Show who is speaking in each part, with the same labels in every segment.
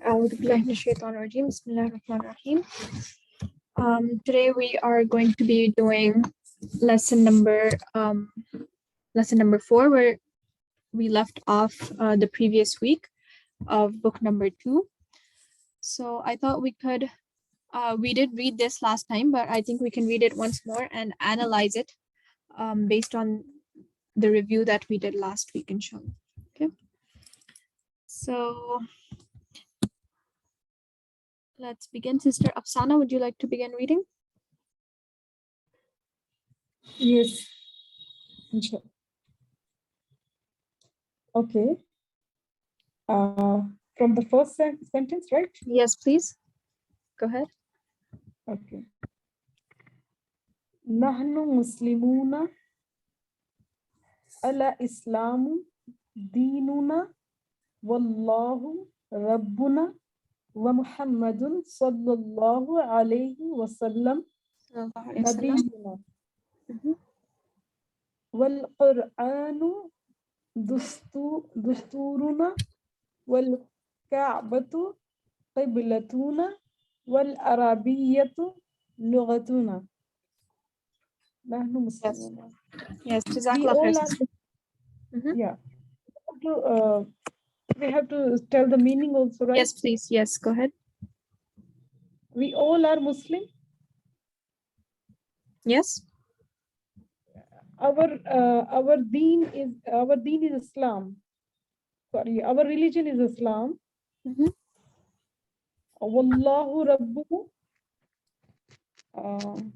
Speaker 1: أعوذ بالله من الشيطان الرجيم. بسم الله الرحمن الرحيم. Today we are going to be doing lesson number 4, where we left off the previous week of book number 2. So I thought we could we did read this last time, but I think we can read it once more and analyze it based on the review that we did last week, inshallah. Okay, so let's begin. Sister Afsana, would you like to begin reading?
Speaker 2: Yes. Inshallah. Okay. From the first sentence, right?
Speaker 1: Yes, please. Go ahead.
Speaker 2: Okay. Nahnu Muslimuna ala Islamu dinuna wallahu Rabbuna wa Muhammadun sallallahu alayhi wa sallam nabiyuna wal Qur'anu dusturuna wal Ka'batu qiblatuna wal Arabiyyatu lughatuna. Nahnu Muslimuna.
Speaker 1: Yes,
Speaker 2: We
Speaker 1: Jazakallah
Speaker 2: all
Speaker 1: khair,
Speaker 2: are,
Speaker 1: sister.
Speaker 2: yeah. We have to tell the meaning also, right?
Speaker 1: Yes, please. Yes, go ahead.
Speaker 2: We all are Muslim.
Speaker 1: Yes.
Speaker 2: Our deen is Islam. Sorry, our religion is Islam. Wallahu Rabbuhu.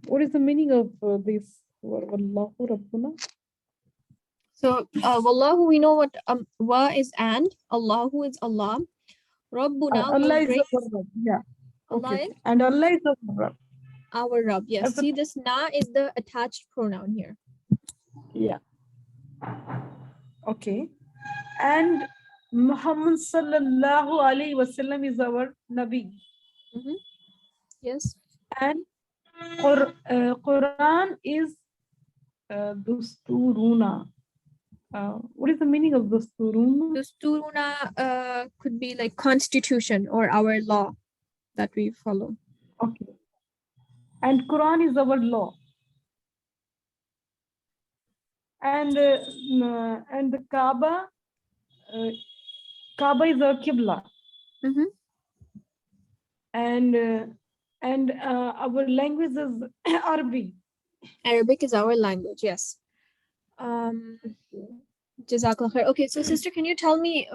Speaker 2: What is the meaning of this? Wallahu Rabbuna.
Speaker 1: So, Wallahu, we know what wa is and, Allahu is Allah. Rabbuna,
Speaker 2: Allah is
Speaker 1: great.
Speaker 2: our Rabb. Yeah.
Speaker 1: Allah
Speaker 2: Okay.
Speaker 1: is
Speaker 2: And Allah is our Rabb.
Speaker 1: our Rabb. Yes.
Speaker 2: That's
Speaker 1: See, this na is the attached pronoun here.
Speaker 2: Yeah. Okay. And Muhammad sallallahu alayhi wasallam is our Nabi.
Speaker 1: Yes.
Speaker 2: And Quran is Dusturuna. What is the meaning of Dusturuna?
Speaker 1: Dusturuna could be like constitution or our law that we follow.
Speaker 2: Okay. And Quran is our law. And the Kaaba is our Qibla. And our language is Arabic.
Speaker 1: Arabic is our language. Yes. Jazakallah khair. Okay, so sister, can you tell me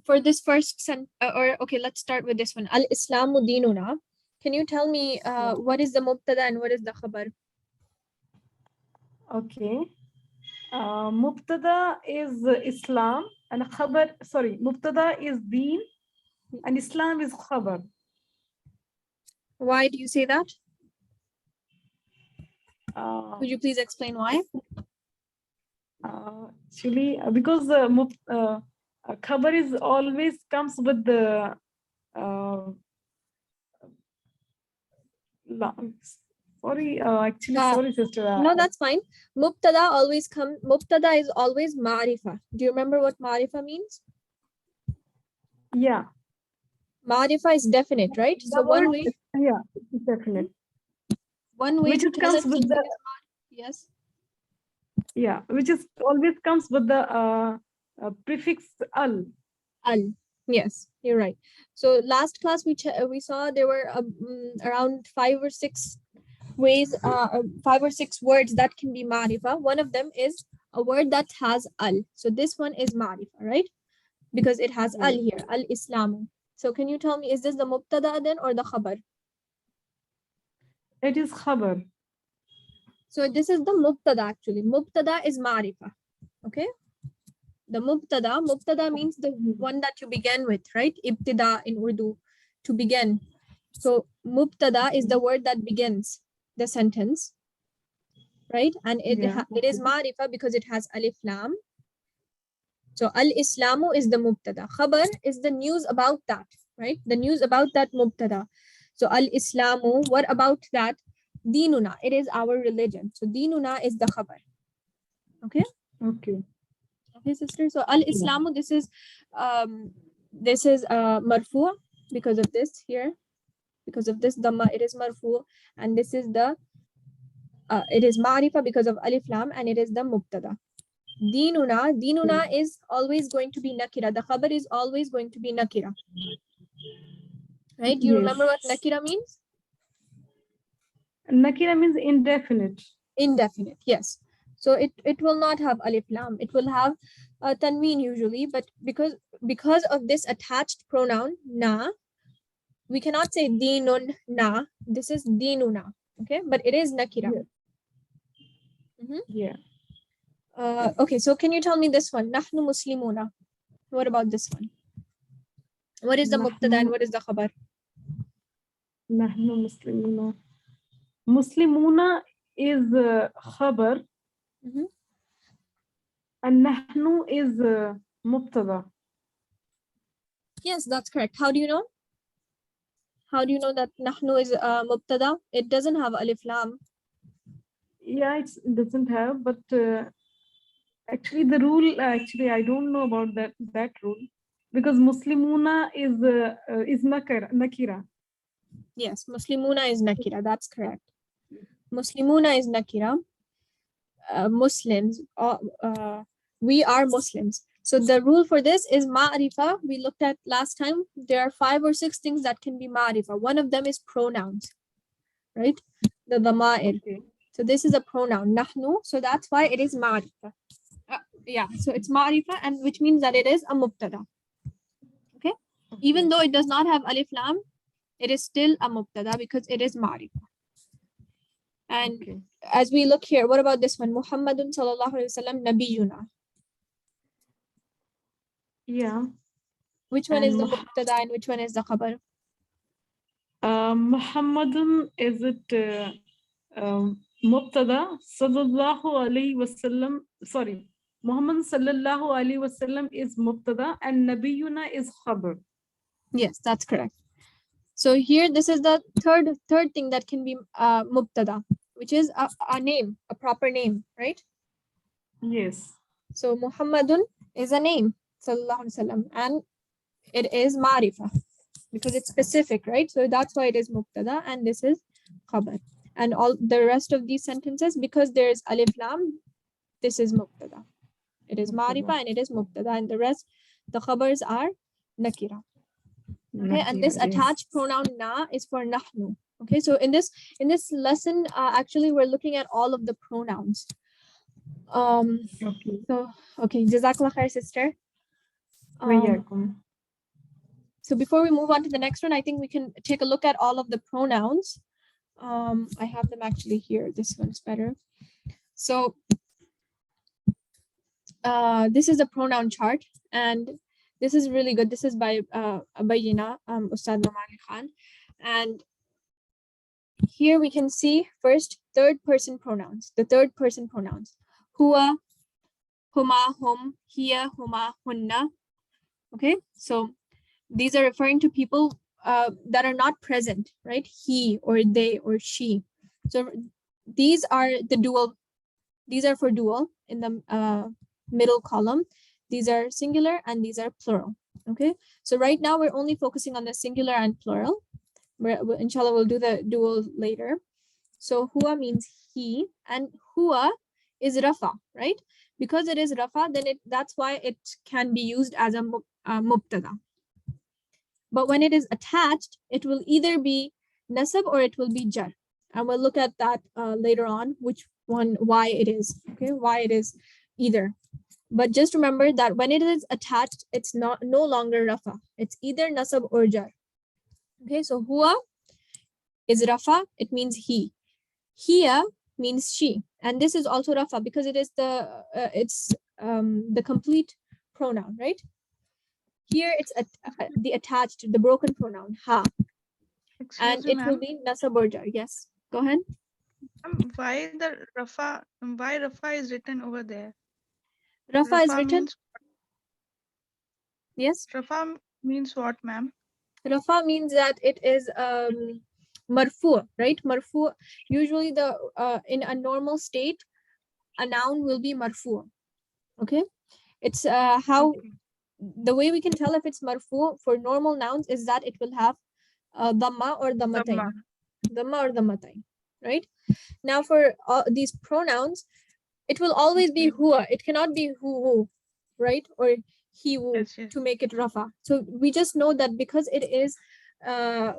Speaker 1: for this first okay, let's start with this one. Al-Islamu dinuna. Can you tell me what is the mubtada and what is the khabar?
Speaker 2: Okay. Mubtada is Islam and khabar, Mubtada is deen and Islam is khabar.
Speaker 1: Why do you say that? Could you please explain why?
Speaker 2: Actually, because khabar is always comes with the sorry sister.
Speaker 1: No, that's fine. Mubtada is always ma'rifa. Do you remember what ma'rifa means?
Speaker 2: Yeah.
Speaker 1: Ma'rifa is definite, right? So one way.
Speaker 2: Yeah, it's definite.
Speaker 1: One way
Speaker 2: which
Speaker 1: to tell
Speaker 2: comes
Speaker 1: it
Speaker 2: with the
Speaker 1: yes.
Speaker 2: Yeah, which is always comes with the prefix al.
Speaker 1: Al. Yes, you're right. So last class we saw there were around 5 or 6 ways, 5 or 6 words that can be ma'rifa. One of them is a word that has al. So this one is ma'rifa, right? Because it has al here, al-Islamu. So can you tell me, is this the mubtada then or the khabar?
Speaker 2: It is khabar.
Speaker 1: So this is the mubtada actually. Mubtada is ma'rifa. Okay? The mubtada means the one that you begin with, right? Ibtida in Urdu, to begin. So mubtada is the word that begins the sentence, right? And it is ma'rifa because it has alif lam. So al-Islamu is the mubtada. Khabar is the news about that, right? The news about that mubtada. So al-Islamu, what about that? Dinuna, it is our religion. So dinuna is the khabar. Okay?
Speaker 2: Okay.
Speaker 1: Okay, sister. So al-Islamu, this is This is marfu because of this here. Because of this dhamma, it is marfu, and this is the it is ma'rifa because of alif lam, and it is the mubtada. Dinuna is always going to be nakira. The khabar is always going to be nakira. Right? Do you remember what nakira means?
Speaker 2: Nakira means indefinite.
Speaker 1: Indefinite, yes. So it will not have alif lam. It will have tanween usually, but because of this attached pronoun na, we cannot say dinun na. This is dinuna. Okay, but it is nakira.
Speaker 2: Yeah.
Speaker 1: Okay, so can you tell me this one? Nahnu muslimuna. What about this one? What is the mubtada and what is the khabar?
Speaker 2: Nahnu muslimuna. Muslimuna is khabar, and nahnu is mubtada.
Speaker 1: Yes, that's correct. How do you know? How do you know that nahnu is mubtada? It doesn't have alif lam.
Speaker 2: Yeah, it doesn't have, but actually the rule, I don't know about that rule, because muslimuna is nakira.
Speaker 1: Yes, muslimuna is nakira. That's correct. Muslimuna is nakira. Muslims, we are Muslims. So the rule for this is ma'rifa. We looked at last time. There are 5 or 6 things that can be ma'rifa. One of them is pronouns, right? The dhama'ir.
Speaker 2: Okay.
Speaker 1: So this is a pronoun, nahnu. So that's why it is ma'rifa. Yeah, so it's ma'rifa, and which means that it is a mubtada. Okay? Even though it does not have alif lam, it is still a mubtada because it is ma'rifa. And as we look here, what about this one? Muhammadun sallallahu alaihi wasallam nabiyuna.
Speaker 2: Yeah.
Speaker 1: Which one is the mubtada and which one is the khabar?
Speaker 2: Muhammadun is it mubtada, sallallahu alayhi wasallam, sorry, Muhammad sallallahu alayhi wasallam is mubtada and nabiyuna is khabar.
Speaker 1: Yes, that's correct. So here, this is the third thing that can be mubtada, which is a name, a proper name, right?
Speaker 2: Yes.
Speaker 1: So Muhammadun is a name, sallallahu alaihi wasallam, and it is ma'rifa because it's specific, right? So that's why it is mubtada, and this is khabar. And all the rest of these sentences, because there is alif lam, this is mubtada. It is ma'rifa and it is mubtada, and the rest, the khabars are nakira. Okay, and this attached pronoun na is for nahnu. Okay, so in this lesson, actually we're looking at all of the pronouns. So okay, jazakallah khair, sister. So before we move on to the next one, I think we can take a look at all of the pronouns. I have them actually here. This one's better. So this is a pronoun chart, and this is really good. This is by Bayina, Ustad Mamali Khan. And here we can see first third person pronouns, the third person pronouns. Huwa, huma, hum, hiya, huma, hunna. Okay, so these are referring to people that are not present, right? He or they or she. So these are the dual. These are for dual in the middle column. These are singular and these are plural. Okay, so right now we're only focusing on the singular and plural. Inshallah, we'll do the dual later. So huwa means he, and huwa is rafa, right? Because it is rafa, then that's why it can be used as a mubtada. But when it is attached, it will either be nasab or it will be jar. And we'll look at that later on, why it is, okay? Why it is either. But just remember that when it is attached, it's no longer rafa. It's either nasab or jar. Okay, so huwa is rafa, it means he. Hiya means she. And this is also rafa because it is the complete pronoun, right? Here it's the attached, the broken pronoun, ha. And it will be nasab or jar. Yes, go ahead.
Speaker 3: Why Rafa is written over there?
Speaker 1: Rafa is written. Yes.
Speaker 3: Rafa means what, ma'am?
Speaker 1: Rafa means that it is marfu, right? Marfu. Usually in a normal state, a noun will be marfu. Okay. It's how the way we can tell if it's marfu for normal nouns is that it will have dhamma or dhammatain. Dhamma or dhammatain, right? Now for these pronouns, it will always be huwa. It cannot be hu, right? Or he who
Speaker 3: Yes, yes.
Speaker 1: to make it rafa. So we just know that because it is a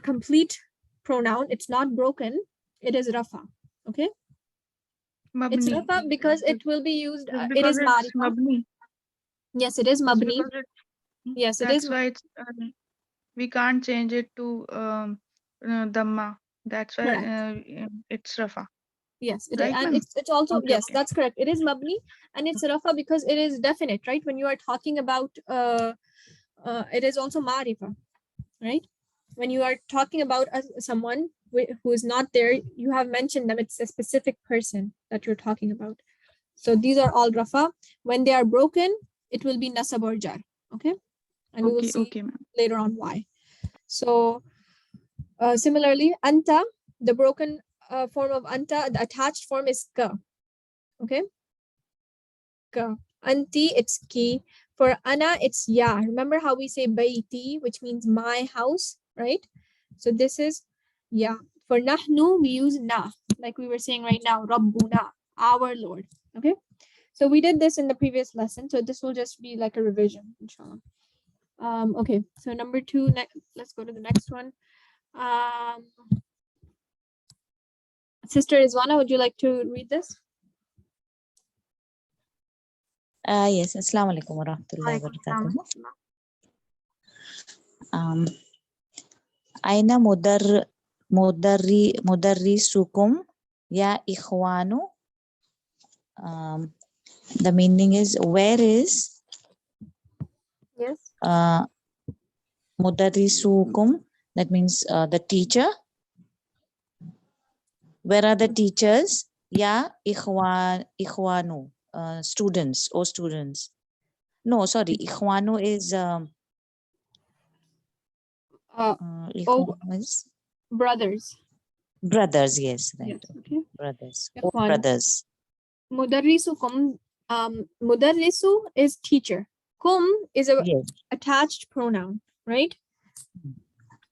Speaker 1: complete pronoun, it's not broken, it is rafa. Okay, it's
Speaker 3: Mabni.
Speaker 1: rafa because it will be used.
Speaker 3: Just
Speaker 1: It
Speaker 3: because
Speaker 1: is
Speaker 3: it's
Speaker 1: marifa.
Speaker 3: mabni.
Speaker 1: Yes, it is
Speaker 3: Just
Speaker 1: mabni.
Speaker 3: because it's
Speaker 1: Yes, it is.
Speaker 3: that's why it's we can't change it to dhamma. That's why it's rafa.
Speaker 1: Yes, it is.
Speaker 3: Right,
Speaker 1: And
Speaker 3: ma'am?
Speaker 1: it's also,
Speaker 3: Okay,
Speaker 1: yes,
Speaker 3: okay.
Speaker 1: that's correct. It is mabni and it's rafa because it is definite, right? When you are talking about it is also marifa, right? When you are talking about someone who is not there, you have mentioned them. It's a specific person that you're talking about. So these are all rafa. When they are broken, it will be nasab or jar. Okay, and we will see
Speaker 3: Okay, ma'am.
Speaker 1: later on why. So similarly, anta, the broken form of anta, the attached form is ka. Okay, ka. Anti, it's ki. For ana, it's ya. Remember how we say baiti, which means my house, right? So this is ya. For nahnu, we use na, like we were saying right now, rabbuna, our Lord. Okay, so we did this in the previous lesson, so this will just be like a revision, inshallah. Okay, so number 2, let's go to the next one. Sister Izwana, would you like to read this?
Speaker 4: Yes, Assalamu alaikum wa rahmatullahi wa barakatuh. Aina mudarrisukum ya ikhwanu. The meaning is, where is
Speaker 1: Yes.
Speaker 4: mudarrisukum? That means the teacher. Where are the teachers? Ya ikhwanu, students or students. No, sorry, ikhwanu is ikhwanu is
Speaker 1: Brothers.
Speaker 4: brothers. Yes, right.
Speaker 1: Yes. Okay.
Speaker 4: Brothers. Or
Speaker 1: Ikhwan.
Speaker 4: brothers.
Speaker 1: Mudarrisukum. Mudarrisu is teacher. Kum is a
Speaker 4: Yes.
Speaker 1: attached pronoun, right?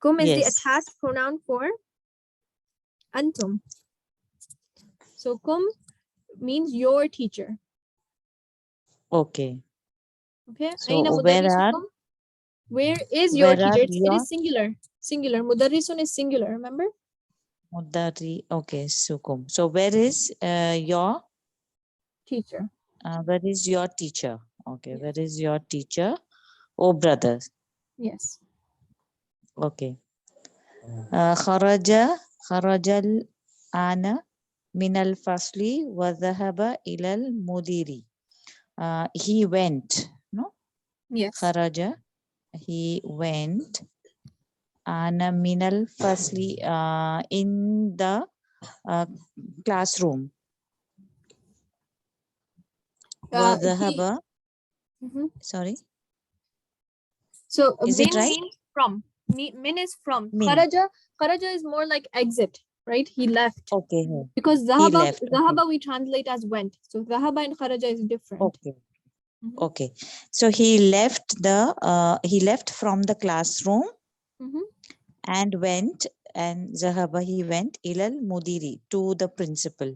Speaker 1: Kum is the
Speaker 4: Yes.
Speaker 1: attached pronoun for antum. So kum means your teacher.
Speaker 4: Okay.
Speaker 1: Okay.
Speaker 4: So
Speaker 1: Aina mudarrisukum. Where is your teacher? It is singular. Singular. Mudarrisun is singular, remember?
Speaker 4: Mudarri. Okay, sukum. So where is your
Speaker 1: Teacher.
Speaker 4: where is your teacher? Okay,
Speaker 1: Yes.
Speaker 4: where is your teacher? Oh, brothers.
Speaker 1: Yes.
Speaker 4: Okay. Kharajal ana minal fasli wa dhahaba ilal mudiri. He went. No.
Speaker 1: Yes.
Speaker 4: Kharaja. He went. Ana minal fasli in the classroom. Wadhahaba. Sorry.
Speaker 1: So
Speaker 4: Is
Speaker 1: min
Speaker 4: it right?
Speaker 1: means from. Min is from.
Speaker 4: Min.
Speaker 1: Kharaja is more like exit, right? He left.
Speaker 4: Okay.
Speaker 1: Because
Speaker 4: He
Speaker 1: zahaba,
Speaker 4: left.
Speaker 1: zahaba we translate as went. So zahaba and kharaja is different.
Speaker 4: Okay. Okay. So he left from the classroom and went, and zahaba, he went ilal mudiri, to the principal.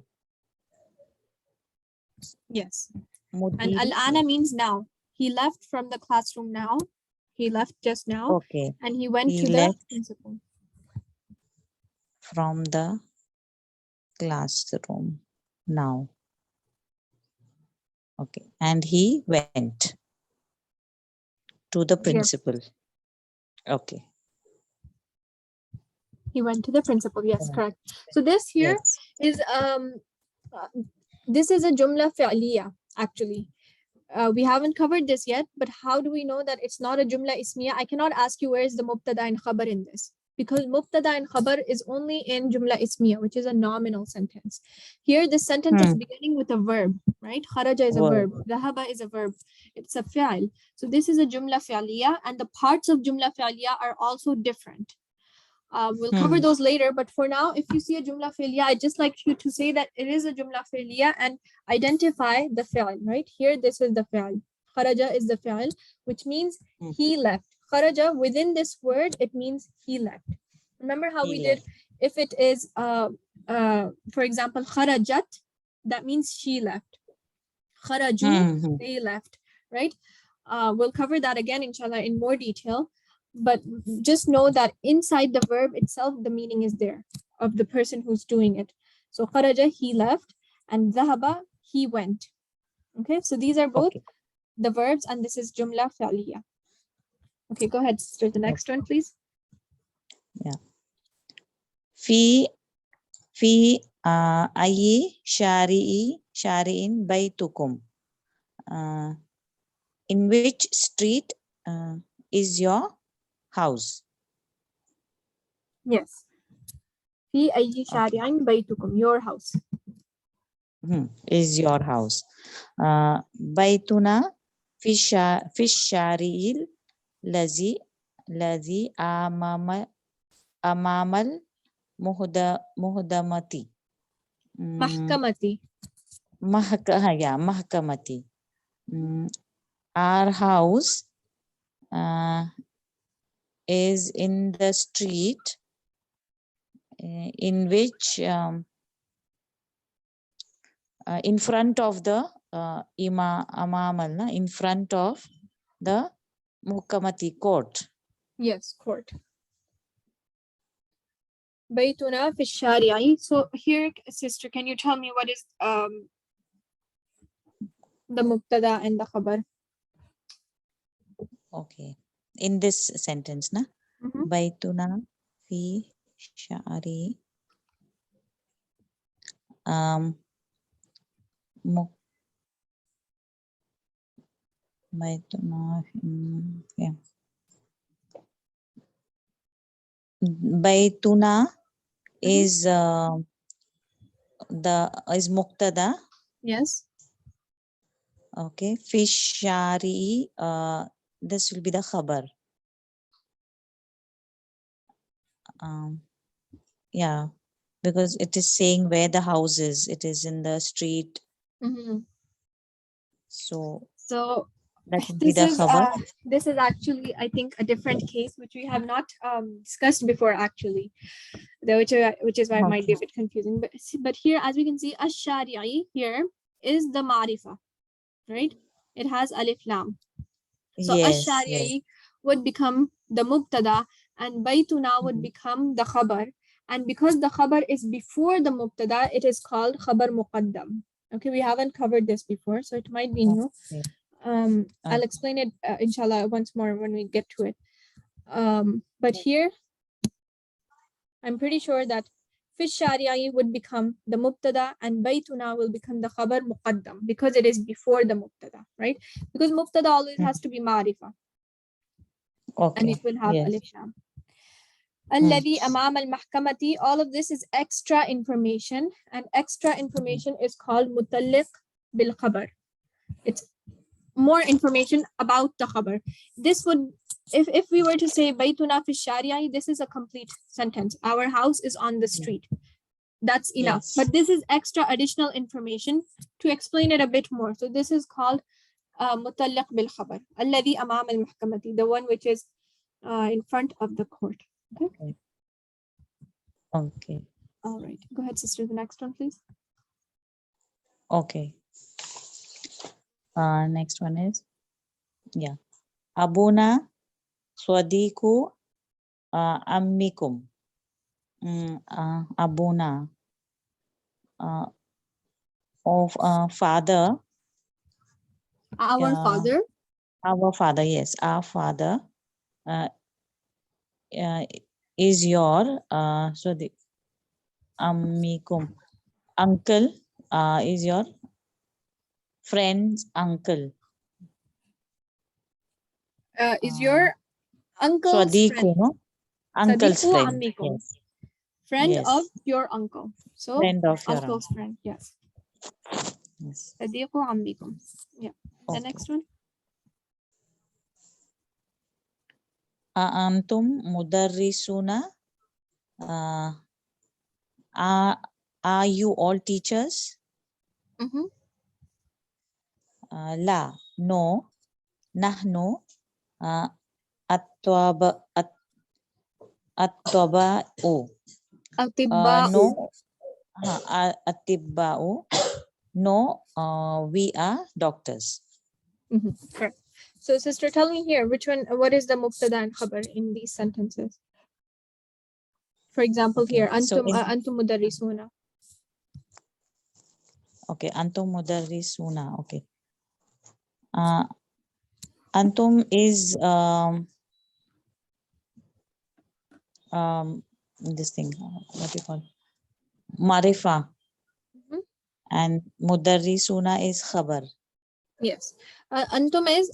Speaker 1: Yes.
Speaker 4: Mudiri.
Speaker 1: And al-ana means now. He left from the classroom now. He left just now.
Speaker 4: Okay.
Speaker 1: And he went to
Speaker 4: left
Speaker 1: the principal.
Speaker 4: from the classroom now. Okay. And he went to the principal.
Speaker 1: Yes.
Speaker 4: Okay.
Speaker 1: He went to the principal. Yes, correct. So this here is this is a jumla fi'liya actually. We haven't covered this yet, but how do we know that it's not a jumla ismiya? I cannot ask you where is the mubtada and khabar in this, because mubtada and khabar is only in jumla ismiya, which is a nominal sentence. Here, this sentence is beginning with a verb, right? Kharaja is a verb. Dhahaba is a verb. It's a fi'al. So this is a jumla fi'liya, and the parts of jumla fi'liya are also different. We'll cover those later, but for now, if you see a jumla fi'liya, I'd just like you to say that it is a jumla fi'liya and identify the fi'al, right? Here, this is the fi'al. Kharaja is the fi'al, which means
Speaker 4: Mm.
Speaker 1: he left. Kharaja, within this word, it means he left. Remember how we did, if it is, for example, kharajat, that means she left. Kharaju, they left, right? We'll cover that again, inshallah, in more detail. But just know that inside the verb itself, the meaning is there of the person who's doing it. So kharaja, he left, and dhahaba, he went. Okay, so these are both
Speaker 4: Okay.
Speaker 1: the verbs, and this is jumla fi'liya. Okay, go ahead, sister. The next one, please.
Speaker 4: Yeah. Fi ayi shari'in baytukum. In which street is your house?
Speaker 1: Yes. Fi ayyi shari'in baytukum, your house.
Speaker 4: Is your house. Baytuna fi shari'il lazi amamal muhdamati.
Speaker 1: Mahkamati.
Speaker 4: Mahkamati. Our house is in the street in which in front of the in front of the Mukamati court.
Speaker 1: Yes, court. Baytuna fi shari'i. So here, sister, can you tell me what is the mubtada and the khabar?
Speaker 4: Okay. In this sentence, na? Baytuna fi shari Baytuna, yeah. Baytuna is is muktada.
Speaker 1: Yes.
Speaker 4: Okay. Fi shari, this will be the khabar. Yeah, because it is saying where the house is. It is in the street. So that will be the khabar.
Speaker 1: This is actually, I think, a different case which we have not discussed before, actually, which is why it might be a bit confusing. But here, as we can see, ash-shari'i here is the ma'rifa, right? It has alif lam. So ash-shari'i would become the mubtada, and baytuna would become the khabar. And because the khabar is before the mubtada, it is called khabar muqaddam. Okay, we haven't covered this before, so it might be new. I'll explain it inshallah once more when we get to it. But here, I'm pretty sure that fi shari'i would become the mubtada and baytuna will become the khabar muqaddam because it is before the mubtada, right? Because mubtada always has to be ma'rifa. And it will have alif lam. Alladhi amam al-mahkamati, all of this is extra information, and extra information is called mutalliq bil khabar. It's more information about the khabar. This would, if we were to say baytuna fi shari'i, this is a complete sentence. Our house is on the street. That's enough. But this is extra additional information to explain it a bit more. So this is called mutalliq bil khabar. Alladhi amam al-mahkamati, the one which is in front of the court. Okay.
Speaker 4: Okay.
Speaker 1: All right. Go ahead, sister. The next one, please.
Speaker 4: Okay. Next one is, Abuna swadiku ammikum. Abuna of father.
Speaker 1: Our father.
Speaker 4: Our father, yes. Our father is your so the ammikum uncle is your friend's uncle.
Speaker 1: Is your uncle's
Speaker 4: Swadiku,
Speaker 1: friend.
Speaker 4: no? Uncle's
Speaker 1: Sadiqu
Speaker 4: friend.
Speaker 1: ammikum.
Speaker 4: Yes.
Speaker 1: Friend
Speaker 4: Yes.
Speaker 1: of your uncle. So
Speaker 4: Friend of your
Speaker 1: uncle's friend. Yes.
Speaker 4: Yes.
Speaker 1: Sadiqu ammikum. Yeah. The next one.
Speaker 4: Antum mudarrisuna. Are you all teachers? La, no. Nahnu at-twaba at-twaba'u.
Speaker 1: Atibba'u.
Speaker 4: No, atibba'u. No, we are doctors.
Speaker 1: Correct. So sister, tell me here, what is the mubtada and khabar in these sentences? For example,
Speaker 4: Okay,
Speaker 1: here,
Speaker 4: so
Speaker 1: antum mudarrisuna.
Speaker 4: Okay, antum mudarrisuna. Okay. Antum is this thing, what do you call? Marifa. And mudarrisuna is khabar.
Speaker 1: Yes. Antum is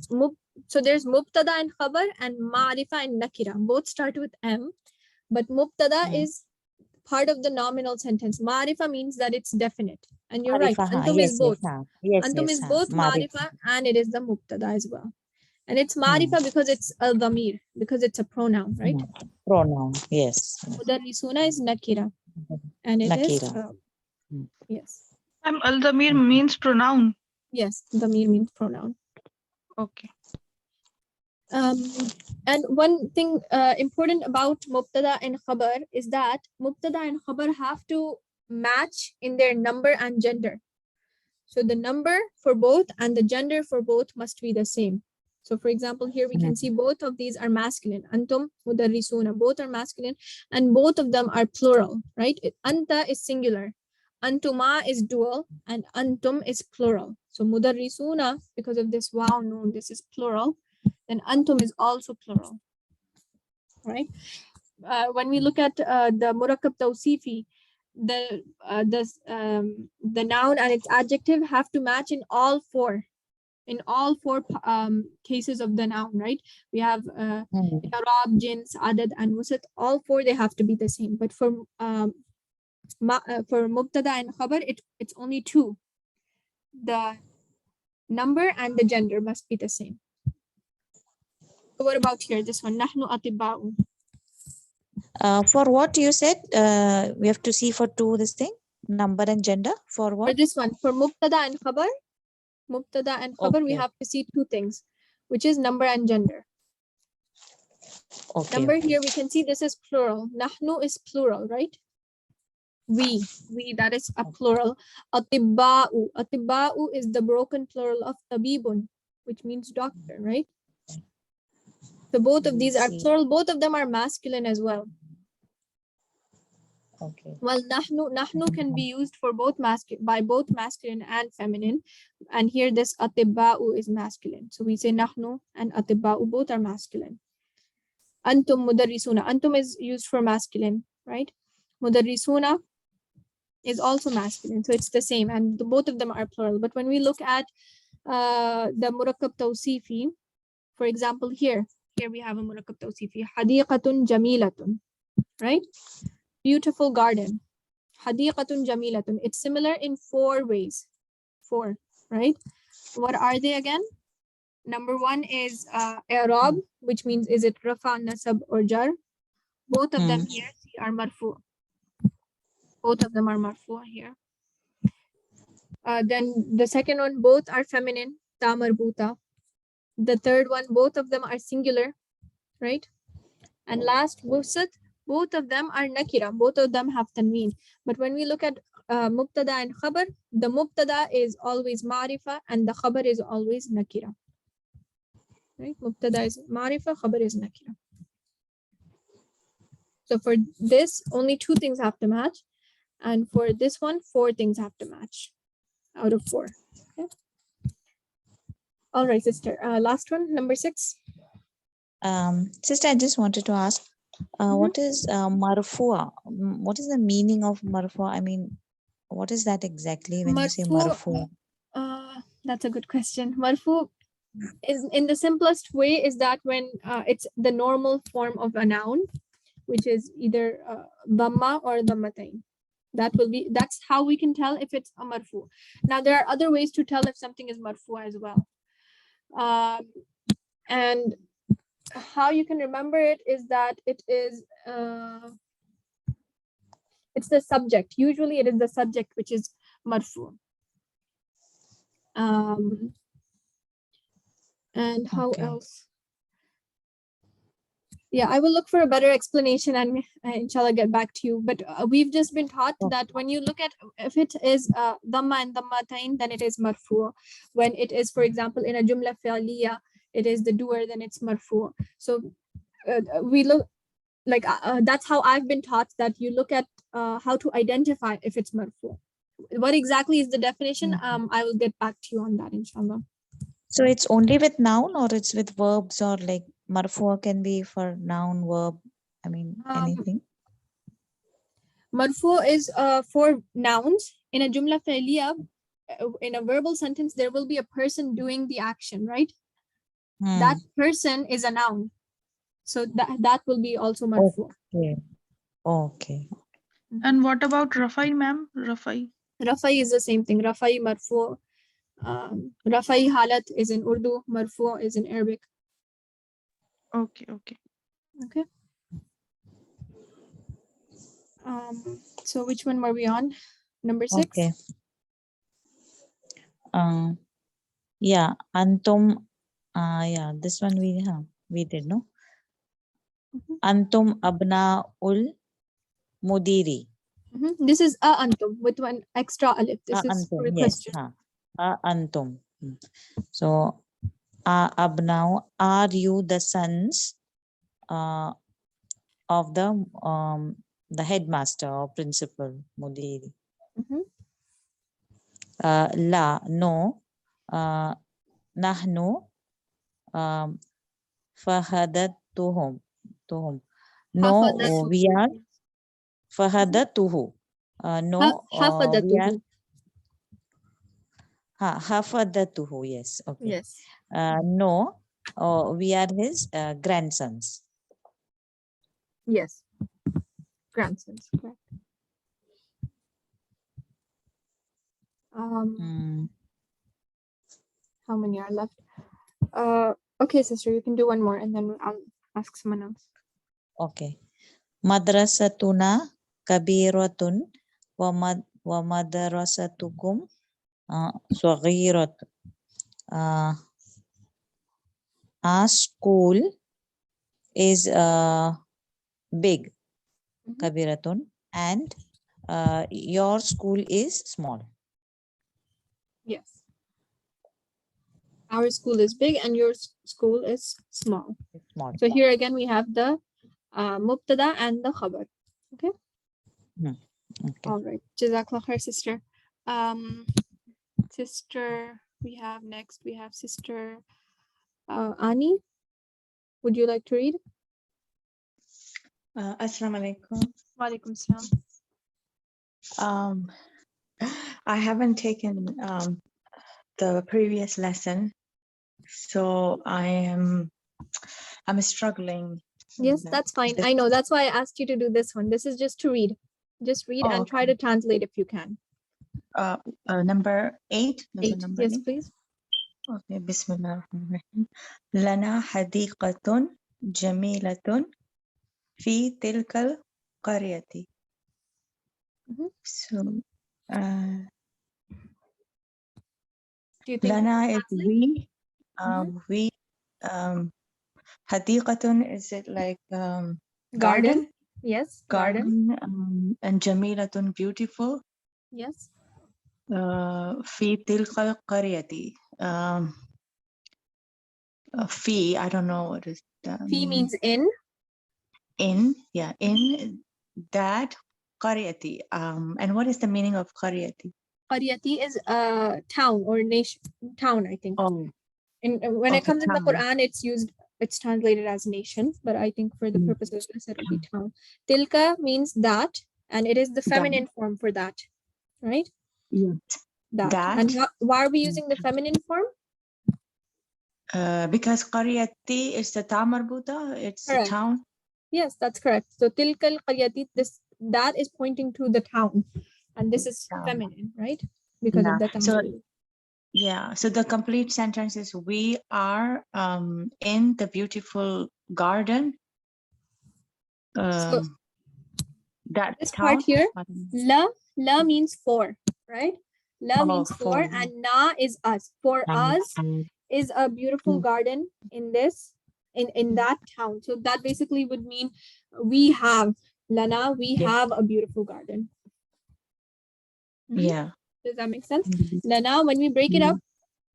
Speaker 1: so there's mubtada and khabar and ma'rifa and nakira. Both start with M, but mubtada is part of the nominal sentence. Ma'rifa means that it's definite. And you're right.
Speaker 4: Marifa,
Speaker 1: Antum is
Speaker 4: yes,
Speaker 1: both.
Speaker 4: yes,
Speaker 1: Antum is both
Speaker 4: Marifa.
Speaker 1: ma'rifa and it is the mubtada as well. And it's ma'rifa because it's a dhamir, because it's a pronoun, right?
Speaker 4: Pronoun, yes.
Speaker 1: Mudarrisuna is nakira. And it is
Speaker 4: Nakira.
Speaker 1: yes.
Speaker 3: Al-Damir means pronoun.
Speaker 1: Yes, dhamir means pronoun.
Speaker 3: Okay.
Speaker 1: And one thing important about mubtada and khabar is that mubtada and khabar have to match in their number and gender. So the number for both and the gender for both must be the same. So for example, here we can see both of these are masculine. Antum, mudarrisuna, both are masculine and both of them are plural, right? Anta is singular. Antuma is dual and antum is plural. So mudarrisuna, because of this wow noon, this is plural. Then antum is also plural, right? When we look at the murakkab tawsifi, the noun and its adjective have to match in all four cases of the noun, right? We have i'rab, jins, adad, and musat. All four, they have to be the same. But for mubtada and khabar, it's only two. The number and the gender must be the same. So what about here? This one, nahnu atibba'u.
Speaker 4: For what you said, we have to see for two this thing, number and gender. For what?
Speaker 1: For this one, for mubtada and khabar, we have to see two things, which is number and gender.
Speaker 4: Okay.
Speaker 1: Number here, we can see this is plural. Nahnu is plural, right? We, that is a plural. Atibba'u is the broken plural of tabibun, which means doctor, right? So both of these are plural. Both of them are masculine as well.
Speaker 4: Okay.
Speaker 1: Well, nahnu can be used for both masculine and feminine. And here this atibba'u is masculine. So we say nahnu and atibba'u, both are masculine. Antum mudarrisuna. Antum is used for masculine, right? Mudarrisuna is also masculine. So it's the same. And both of them are plural. But when we look at the murakkab tawsifi, for example, here we have a murakkab tawsifi. Hadiqatun jamilatun, right? Beautiful garden. Hadiqatun jamilatun. It's similar in four ways. Four, right? What are they again? Number one is i'rab, which means is it rafa, nasab, or jar? Both of them here are marfu. Both of them are marfu here. Then the second one, both are feminine, ta marbuta. The third one, both of them are singular, right? And last, wusat, both of them are nakira. Both of them have tanween. But when we look at mubtada and khabar, the mubtada is always ma'rifa and the khabar is always nakira. Right? Mubtada is ma'rifa, khabar is nakira. So for this, only two things have to match. And for this one, four things have to match out of four. Okay. All right, sister. Last one, number 6.
Speaker 4: Sister, I just wanted to ask, what is marfua? What is the meaning of marfua? I mean, what is that exactly when you say marfu?
Speaker 1: That's a good question. Marfu is, in the simplest way, is that when it's the normal form of a noun, which is either dhamma or dhammatain. That's how we can tell if it's a marfu. Now there are other ways to tell if something is marfu as well. And how you can remember it is that it is it's the subject. Usually it is the subject which is marfu. And how
Speaker 4: Okay.
Speaker 1: else? Yeah, I will look for a better explanation and inshallah get back to you. But we've just been taught
Speaker 4: Okay.
Speaker 1: that when you look at, if it is dhamma and dhammatain, then it is marfu. When it is, for example, in a jumla fi'liya, it is the doer, then it's marfu. So we look like that's how I've been taught, that you look at how to identify if it's marfu. What exactly is the definition? I will get back to you on that, inshallah.
Speaker 4: So it's only with noun, or it's with verbs, or like marfu can be for noun, verb, I mean, anything?
Speaker 1: Marfu is for nouns. In a jumla fi'liya, in a verbal sentence, there will be a person doing the action, right? That person is a noun. So that will be also marfu.
Speaker 4: Okay. Okay.
Speaker 3: And what about Rafai, ma'am? Rafai.
Speaker 1: Rafai is the same thing. Rafai, marfu. Rafai halat is in Urdu. Marfu is in Arabic.
Speaker 3: Okay, okay.
Speaker 1: Okay. So which one were we on? Number 6?
Speaker 4: Okay. Yeah, Antum. Yeah, this one we did, no? Antum abnaul mudiri.
Speaker 1: This is a antum with one extra alif. This is
Speaker 4: Antum,
Speaker 1: for a
Speaker 4: yes.
Speaker 1: question.
Speaker 4: Antum. So, abnau, are you the sons of the headmaster or principal mudiri? La, no. Nahnu fahadatuhum. No, we are fahadatuhu. No, we are
Speaker 1: Hafadatuhu.
Speaker 4: hafadatuhu. Yes, okay.
Speaker 1: Yes.
Speaker 4: No, we are his grandsons.
Speaker 1: Yes. Grandsons. Correct. How many are left? Okay, sister, you can do one more and then I'll ask someone else.
Speaker 4: Okay. Madrasatuna kabiratun wa madrasatukum saghirat. Our school is big, kabiratun, and your school is small.
Speaker 1: Yes. Our school is big and your school is small.
Speaker 4: Small.
Speaker 1: So here again we have the mubtada and the khabar. Okay.
Speaker 4: Okay.
Speaker 1: All right. Jazakallah khair, sister. Sister, we have sister Ani. Would you like to read?
Speaker 5: Assalamu alaikum.
Speaker 1: Wa alaikum salam.
Speaker 5: I haven't taken the previous lesson, so I'm struggling.
Speaker 1: Yes, that's fine. I know. That's why I asked you to do this one. This is just to read. Just read and try to translate if you can.
Speaker 5: Number 8.
Speaker 1: 8. Yes, please.
Speaker 5: Okay. Bismillahirrahmanirrahim. Lana hadiqatun jamilatun fi tilkal qaryati. So,
Speaker 1: Do you think
Speaker 5: Lana is
Speaker 1: translate?
Speaker 5: we. Hadiqatun, is it like
Speaker 1: Garden? Yes.
Speaker 5: Garden. And Jamilatun, beautiful.
Speaker 1: Yes.
Speaker 5: Fi tilkal qaryati. Fi, I don't know what is that.
Speaker 1: Fi means in.
Speaker 5: In, yeah, in that qaryati. And what is the meaning of qaryati?
Speaker 1: Qaryati is a town or nation. Town, I think.
Speaker 5: Oh.
Speaker 1: When it comes in the
Speaker 5: town.
Speaker 1: Quran, it's translated as nation, but I think for the purposes of this, it'll be town. Tilka means that, and it is the feminine form for that, right?
Speaker 5: Yes.
Speaker 1: That.
Speaker 5: That.
Speaker 1: And why are we using the feminine form?
Speaker 5: Because qaryati is the tamarbuta, it's
Speaker 1: Correct.
Speaker 5: the town.
Speaker 1: Yes, that's correct. So tilkal qaryati, that is pointing to the town, and this is feminine, right? Because of the town.
Speaker 5: So, yeah, so the complete sentence is we are in the beautiful garden.
Speaker 1: So
Speaker 5: that
Speaker 1: this
Speaker 5: town,
Speaker 1: part here, la means for, right? La means for, and na is us. For us, is a beautiful garden in that town. So that basically would mean we have, Lana, we
Speaker 5: Yeah.
Speaker 1: have a beautiful garden. Mhm.
Speaker 5: Yeah.
Speaker 1: Does that make sense?
Speaker 5: Mhm.
Speaker 1: Lana, when we break it up,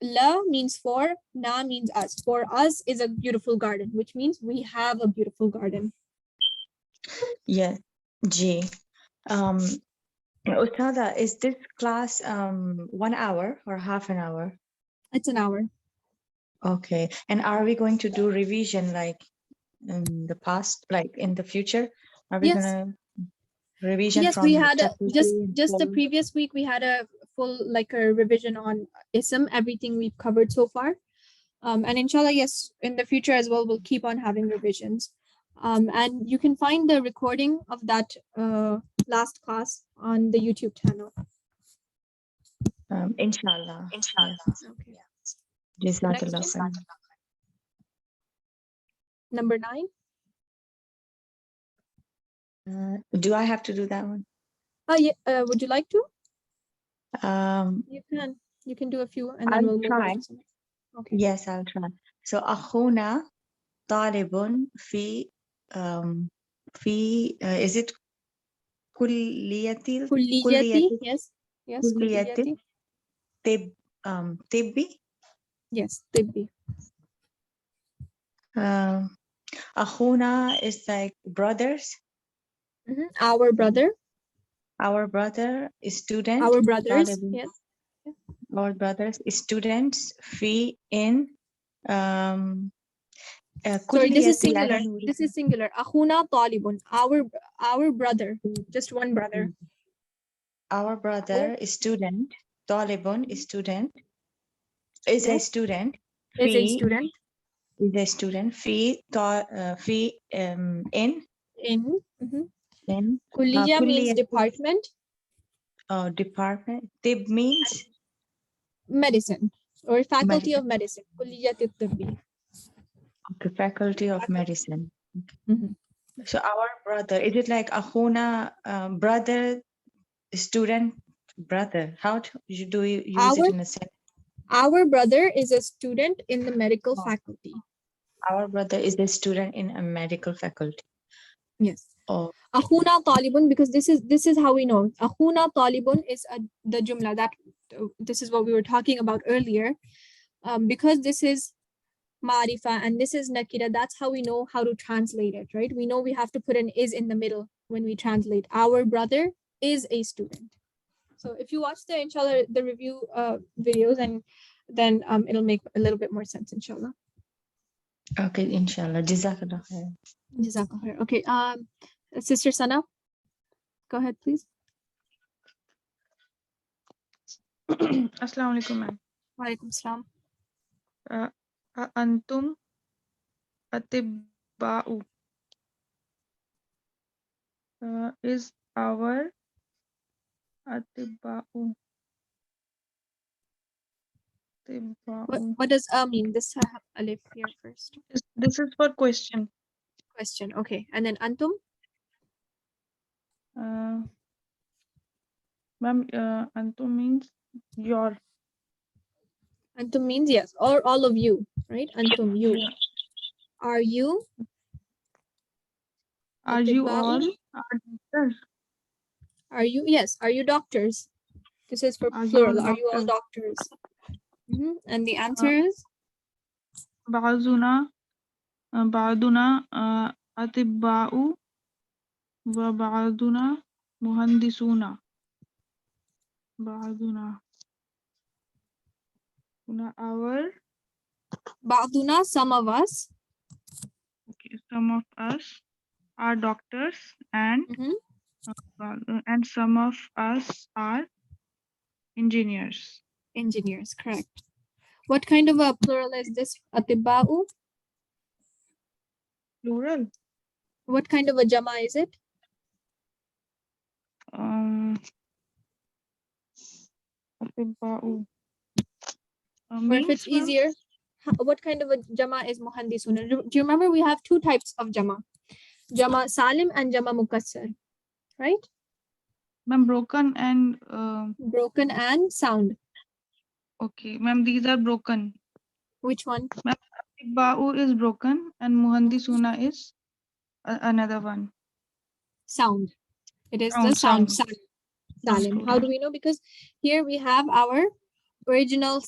Speaker 1: la means for, na means us. For us is a beautiful garden, which means we have a beautiful garden.
Speaker 5: Yeah. G. Ustada, is this class 1 hour or half an hour?
Speaker 1: It's an hour.
Speaker 5: Okay. And are we going to do revision like in the past, like in the future? Are we
Speaker 1: Yes.
Speaker 5: gonna revision
Speaker 1: Yes, we
Speaker 5: from
Speaker 1: had
Speaker 5: chapter
Speaker 1: just
Speaker 5: 3 and
Speaker 1: the
Speaker 5: 4?
Speaker 1: previous week we had a full like a revision on ism, everything we've covered so far. And inshallah, yes, in the future as well, we'll keep on having revisions. And you can find the recording of that last class on the YouTube channel.
Speaker 5: Inshallah. Yes.
Speaker 1: Okay.
Speaker 5: Jazakallah
Speaker 1: Next
Speaker 5: khair.
Speaker 1: Number 9.
Speaker 5: Do I have to do that one?
Speaker 1: Oh yeah. Would you like to?
Speaker 5: Um,
Speaker 1: You can. You can do a few, and then
Speaker 5: I'll
Speaker 1: we'll move
Speaker 5: try.
Speaker 1: on to something. Okay.
Speaker 5: Yes, I'll try. So أخونا طالب في is it كلية
Speaker 1: Kulliyati. Yes. Yes.
Speaker 5: كلية
Speaker 1: Kulliyati.
Speaker 5: طب طبي
Speaker 1: Yes. Tibbi.
Speaker 5: أخونا is like brothers.
Speaker 1: Our brother.
Speaker 5: Our brother is student.
Speaker 1: Our brothers.
Speaker 5: طالب.
Speaker 1: Yes.
Speaker 5: Our brothers is students في in
Speaker 1: Sorry, this is
Speaker 5: كلية
Speaker 1: singular.
Speaker 5: العلوم
Speaker 1: This is singular. Akhuna talibun. Our brother. Just one brother.
Speaker 5: Our brother is student. طالب is student. Is a
Speaker 1: Yes.
Speaker 5: student.
Speaker 1: Is a
Speaker 5: في
Speaker 1: student
Speaker 5: is a student. في in
Speaker 1: in.
Speaker 5: in
Speaker 1: Kulliya means
Speaker 5: كلية
Speaker 1: department.
Speaker 5: department. طب means
Speaker 1: Medicine or faculty
Speaker 5: medicine.
Speaker 1: of medicine. Kulliyat at-tibbi.
Speaker 5: Okay, faculty of medicine.
Speaker 1: Mhm.
Speaker 5: So our brother, is it like أخونا brother, student, brother? How do you use it in a sentence?
Speaker 1: Our brother is a student in the medical faculty.
Speaker 5: Our brother is a student in a medical faculty.
Speaker 1: Yes.
Speaker 5: Oh,
Speaker 1: Akhuna talibun, because this is how we know. Akhuna talibun is the jumla that this is what we were talking about earlier. Because this is Marifa and this is Nakira, that's how we know how to translate it, right? We know we have to put an is in the middle when we translate. Our brother is a student. So if you watch the inshallah the review videos, and then it'll make a little bit more sense, inshallah.
Speaker 5: okay, inshallah. Jazakallah khair.
Speaker 1: Jazakallah khair. Okay, Sister Sana, go ahead, please.
Speaker 3: Assalamu alaikum, ma'am.
Speaker 1: Wa alaikum salam.
Speaker 3: Antum atibba'u is our atibba'u.
Speaker 1: What does mean? This alif here first.
Speaker 3: This is for question.
Speaker 1: Question. Okay, and then antum.
Speaker 3: Ma'am, antum means your.
Speaker 1: Antum means yes, or all of you, right? Antum, you. Are you?
Speaker 3: Are you
Speaker 1: Atibba'u?
Speaker 3: all doctors?
Speaker 1: Are you? Yes. Are you doctors? This is for
Speaker 3: Are you
Speaker 1: plural.
Speaker 3: all
Speaker 1: Are you all
Speaker 3: doctors?
Speaker 1: doctors? And the answer is
Speaker 3: بعضنا بعضنا أطباء وبعضنا مهندسون. بعضنا our
Speaker 1: Ba'duna, some of us.
Speaker 3: okay, some of us are doctors and and some of us are engineers.
Speaker 1: Engineers, correct. What kind of a plural is this? Atibba'u?
Speaker 3: Plural.
Speaker 1: What kind of a jama is it?
Speaker 3: أطباء.
Speaker 1: Or if it's easier, what kind of a jama is muhandisun? Do you remember we have two types of jama? Jama salim and jama mukassar, right?
Speaker 3: Ma'am, broken and
Speaker 1: Broken and sound.
Speaker 3: okay, ma'am, these are broken.
Speaker 1: Which one?
Speaker 3: Ba'u is broken and Muhandisuna is another one.
Speaker 1: Sound. It is the sound. Salim. Salim.
Speaker 3: Okay.
Speaker 1: How do we know? Because here we have our original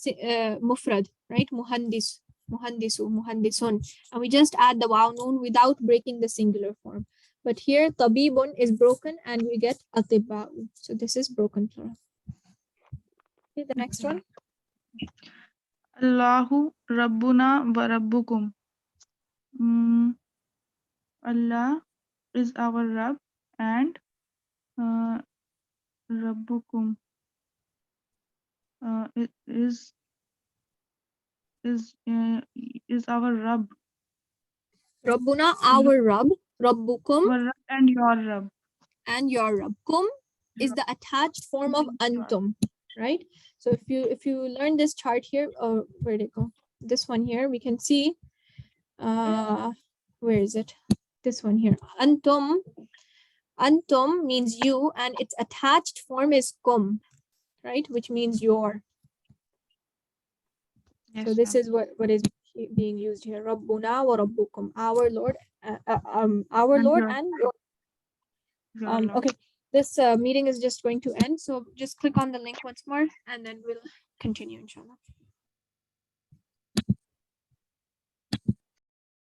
Speaker 1: mufrad, right? Muhandis, muhandisu, muhandisun. And we just add the waw noon without breaking the singular form. But here tabibun is broken and we get atibba'u. So this is broken plural. Okay, the next one.
Speaker 3: Allahu Rabbuna wa Rabbukum. Allah is our Rabb and Rabbukum is our Rabb.
Speaker 1: Rabbuna, our Rabb, Rabbukum,
Speaker 3: Our Rabb and your Rabb.
Speaker 1: and your Rabb. Kum is the attached form of antum, right? So if you learn this chart here, or where did it go? This one here, we can see, where is it? This one here. Antum means you, and its attached form is kum, right? Which means your.
Speaker 3: Yes,
Speaker 1: So this
Speaker 3: ma'am.
Speaker 1: is what is being used here. Rabbuna wa Rabbukum, our Lord, our
Speaker 3: And
Speaker 1: Lord
Speaker 3: your-
Speaker 1: and your.
Speaker 3: your Lord.
Speaker 1: Okay, this meeting is just going to end. So just click on the link once more, and then we'll continue, inshallah.